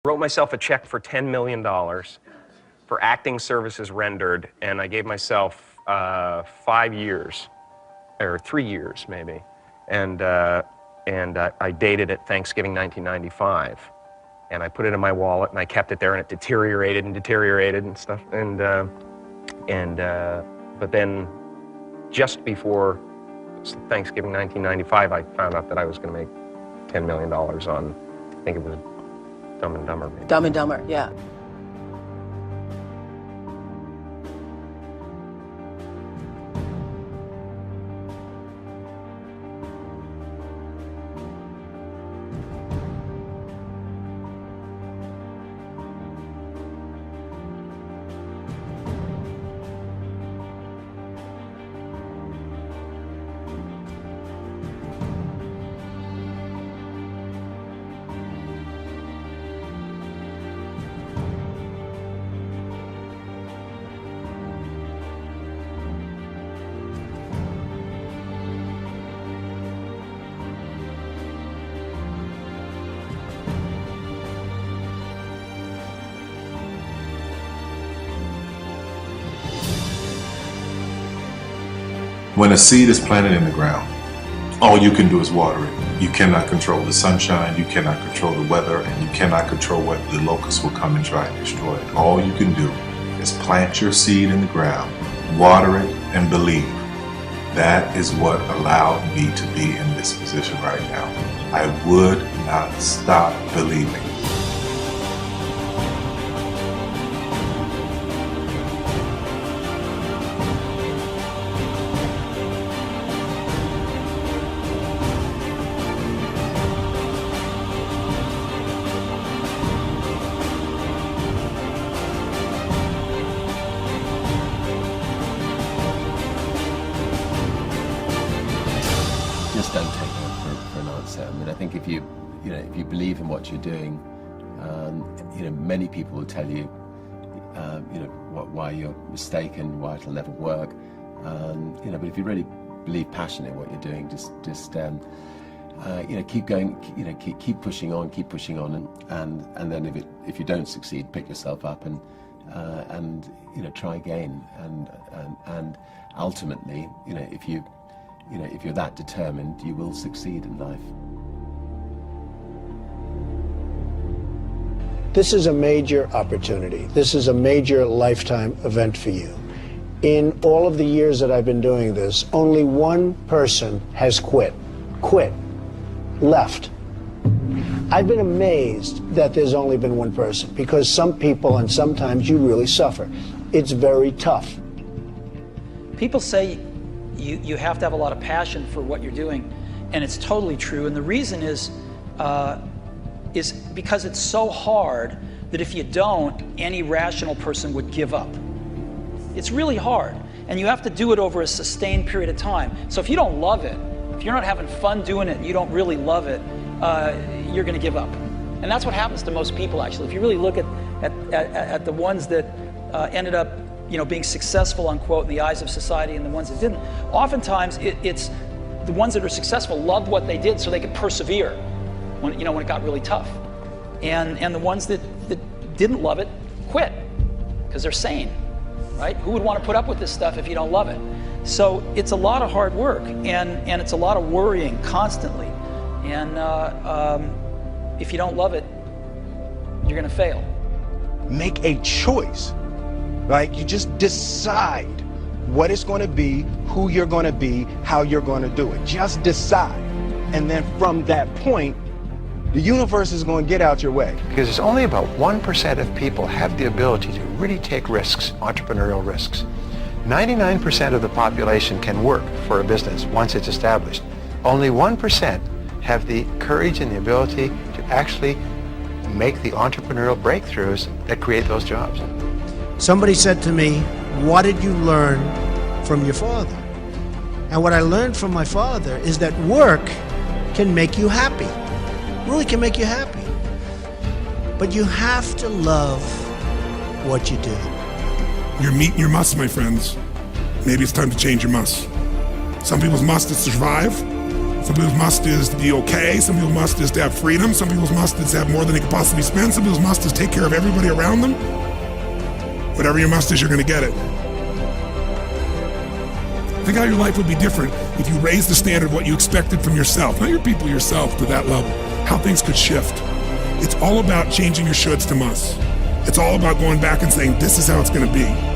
Wrote myself a check for $10 million for acting services rendered, and I gave myself 5 years, or 3 years maybe, and I dated it Thanksgiving 1995, and I put it in my wallet, and I kept it there, and it deteriorated and stuff, but then just before Thanksgiving 1995, I found out that I was going to make $10 million on, I think it was Dumb and Dumber. Maybe. Dumb and Dumber, yeah. When a seed is planted in the ground, all you can do is water it. You cannot control the sunshine, you cannot control the weather, and you cannot control what the locusts will come and try and destroy it. All you can do is plant your seed in the ground, water it, and believe. That is what allowed me to be in this position right now. I would not stop believing. Just don't take no for an answer. I mean, I think if you believe in what you're doing, many people will tell you, why you're mistaken, why it'll never work. But if you really believe passionately in what you're doing, just keep going, keep pushing on, and then if you don't succeed, pick yourself up and try again, and ultimately, if you're that determined, you will succeed in life. This is a major opportunity. This is a major lifetime event for you. In all of the years that I've been doing this, only one person has quit, left. I've been amazed that there's only been one person, because some people, and sometimes you really suffer. It's very tough. People say you have to have a lot of passion for what you're doing, and it's totally true. And the reason is because it's so hard that if you don't, any rational person would give up. It's really hard, and you have to do it over a sustained period of time. So if you don't love it, if you're not having fun doing it, and you don't really love it, you're going to give up. And that's what happens to most people, actually. If you really look at the ones that ended up being successful, unquote, in the eyes of society, and the ones that didn't, oftentimes it's the ones that are successful loved what they did so they could persevere when it got really tough. And the ones that didn't love it quit because they're sane, right? Who would want to put up with this stuff if you don't love it? So it's a lot of hard work, and it's a lot of worrying constantly. And if you don't love it, you're going to fail. Make a choice. Right? You just decide what it's going to be, who you're going to be, how you're going to do it. Just decide. And then from that point, the universe is going to get out your way. Because it's only about 1% of people have the ability to really take risks, entrepreneurial risks. 99% of the population can work for a business once it's established. Only 1% have the courage and the ability to actually make the entrepreneurial breakthroughs that create those jobs. Somebody said to me, "What did you learn from your father?" And what I learned from my father is that work can make you happy. Really can make you happy. But you have to love what you do. You're meeting your must, my friends. Maybe it's time to change your must. Some people's must is to survive. Some people's must is to be okay. Some people's must is to have freedom. Some people's must is to have more than they can possibly spend. Some people's must is take care of everybody around them. Whatever your must is, you're going to get it. Think how your life would be different if you raised the standard of what you expected from yourself, not your people, yourself, to that level. How things could shift. It's all about changing your shoulds to musts. It's all about going back and saying, this is how it's going to be.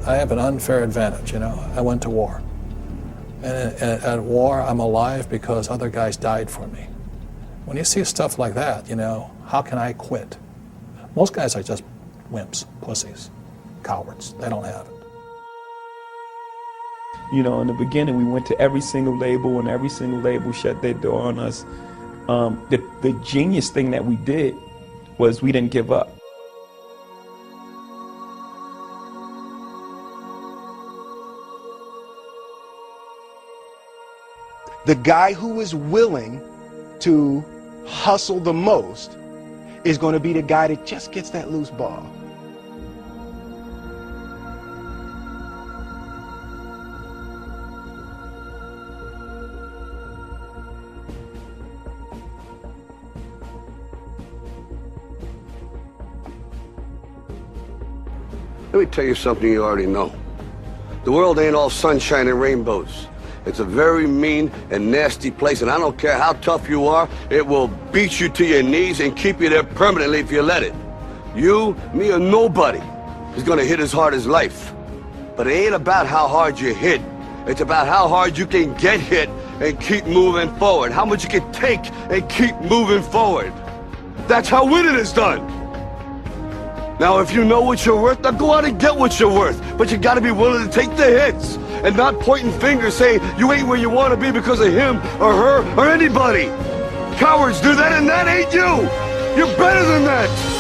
I have an unfair advantage, you know. I went to war. And at war, I'm alive because other guys died for me. When you see stuff like that, you know, how can I quit? Most guys are just wimps, pussies, cowards. They don't have it. You know, in the beginning, we went to every single label, and every single label shut their door on us. The genius thing that we did was we didn't give up. The guy who is willing to hustle the most is going to be the guy that just gets that loose ball. Let me tell you something you already know. The world ain't all sunshine and rainbows. It's a very mean and nasty place, and I don't care how tough you are, it will beat you to your knees and keep you there permanently if you let it. You, me, or nobody is gonna hit as hard as life. But it ain't about how hard you hit. It's about how hard you can get hit and keep moving forward. How much you can take and keep moving forward. That's how winning is done. Now, if you know what you're worth, now go out and get what you're worth. But you gotta be willing to take the hits and not pointing fingers saying you ain't where you want to be because of him or her or anybody. Cowards do that, and that ain't you. You're better than that.